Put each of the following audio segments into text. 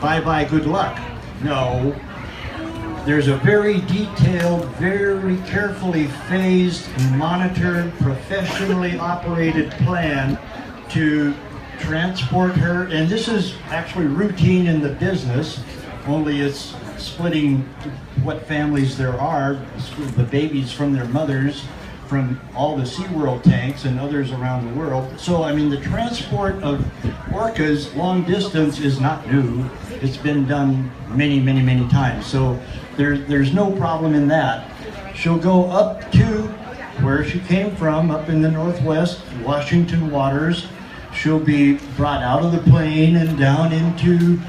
bye-bye, good luck. No. There's a very detailed, very carefully phased, monitored, professionally operated plan to transport her, and this is actually routine in the business, only it's splitting what families there are, the babies from their mothers, from all the SeaWorld tanks and others around the world. So, I mean, the transport of orcas long distance is not new. It's been done many, many, many times. So there's no problem in that. She'll go up to where she came from, up in the Northwest, Washington waters. She'll be brought out of the plane and down into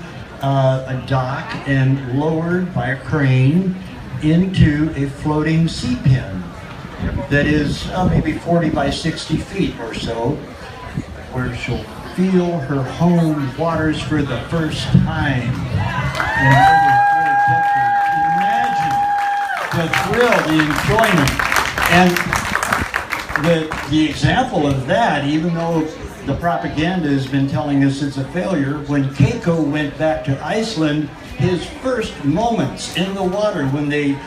a dock and lowered by a crane into a floating sea pen that is maybe 40 by 60 feet or so, where she'll feel her home waters for the first time. Imagine the thrill, the enjoyment. And the example of that, even though the propaganda has been telling us it's a failure, when Keiko went back to Iceland, his first moments in the water, when they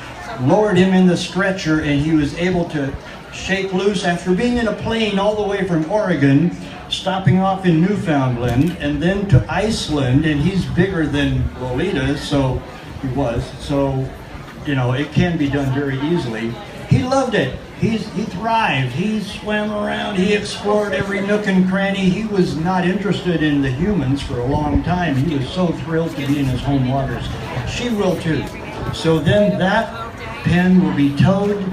lowered him in the stretcher and he was able to shake loose after being in a plane all the way from Oregon, stopping off in Newfoundland, and then to Iceland, and he's bigger than Lolita, so he was, so, you know, it can be done very easily. He loved it. He thrived. He swam around. He explored every nook and cranny. He was not interested in the humans for a long time. He was so thrilled to be in his home waters. She will too. So then that pen will be towed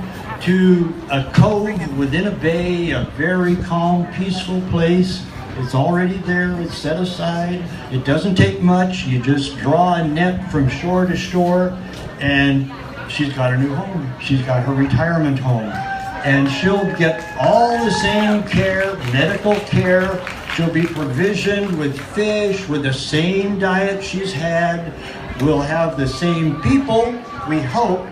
to a cove within a bay, a very calm, peaceful place. It's already there. It's set aside. It doesn't take much. You just draw a net from shore to shore, and she's got a new home. She's got her retirement home. And she'll get all the same care, medical care. She'll be provisioned with fish, with the same diet she's had. We'll have the same people, we hope.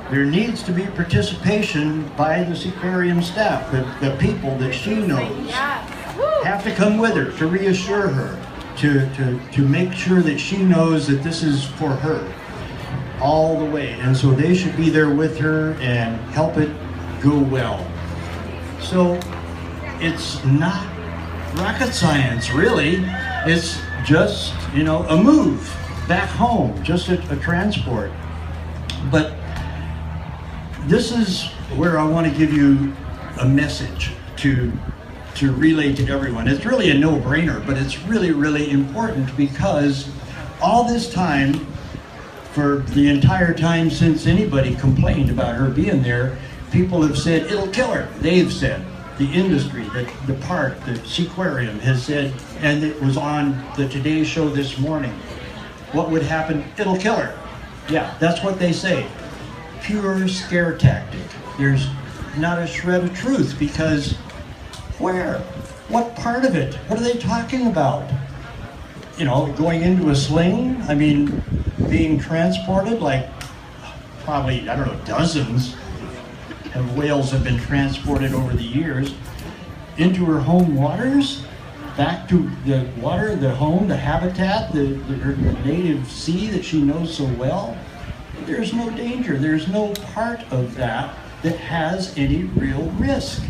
There needs to be participation by the Seaquarium staff, the people that she knows. Have to come with her to reassure her, to make sure that she knows that this is for her all the way. And so they should be there with her and help it go well. So it's not rocket science, really. It's just, you know, a move back home, just a transport. But this is where I want to give you a message to relay to everyone. It's really a no-brainer, but it's really, really important, because all this time, for the entire time since anybody complained about her being there, people have said, it'll kill her. They've said, the industry, the park, the Seaquarium has said, and it was on the Today Show this morning, what would happen? It'll kill her. Yeah, that's what they say. Pure scare tactic. There's not a shred of truth, because where? What part of it? What are they talking about? You know, going into a sling? I mean, being transported, like probably, I don't know, dozens of whales have been transported over the years into her home waters, back to the water, the home, the habitat, her native sea that she knows so well. There's no danger. There's no part of that that has any real risk.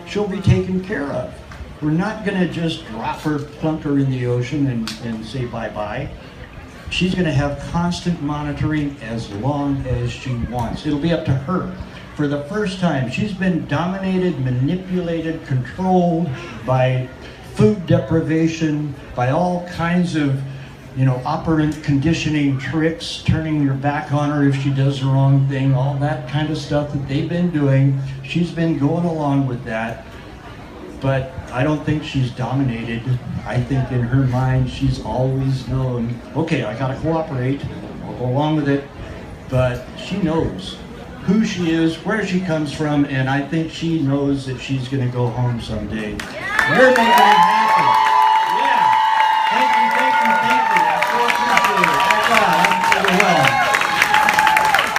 She'll be taken care of. We're not going to just drop her, plunk her in the ocean and say bye-bye. She's going to have constant monitoring as long as she wants. It'll be up to her. For the first time, she's been dominated, manipulated, controlled by food deprivation, by all kinds of, you know, operant conditioning tricks, turning your back on her if she does the wrong thing, all that kind of stuff that they've been doing. She's been going along with that, but I don't think she's dominated. I think in her mind, she's always known, okay, I gotta cooperate, I'll go along with it, but she knows who she is, where she comes from, and I think she knows that she's gonna go home someday. Where may that happen?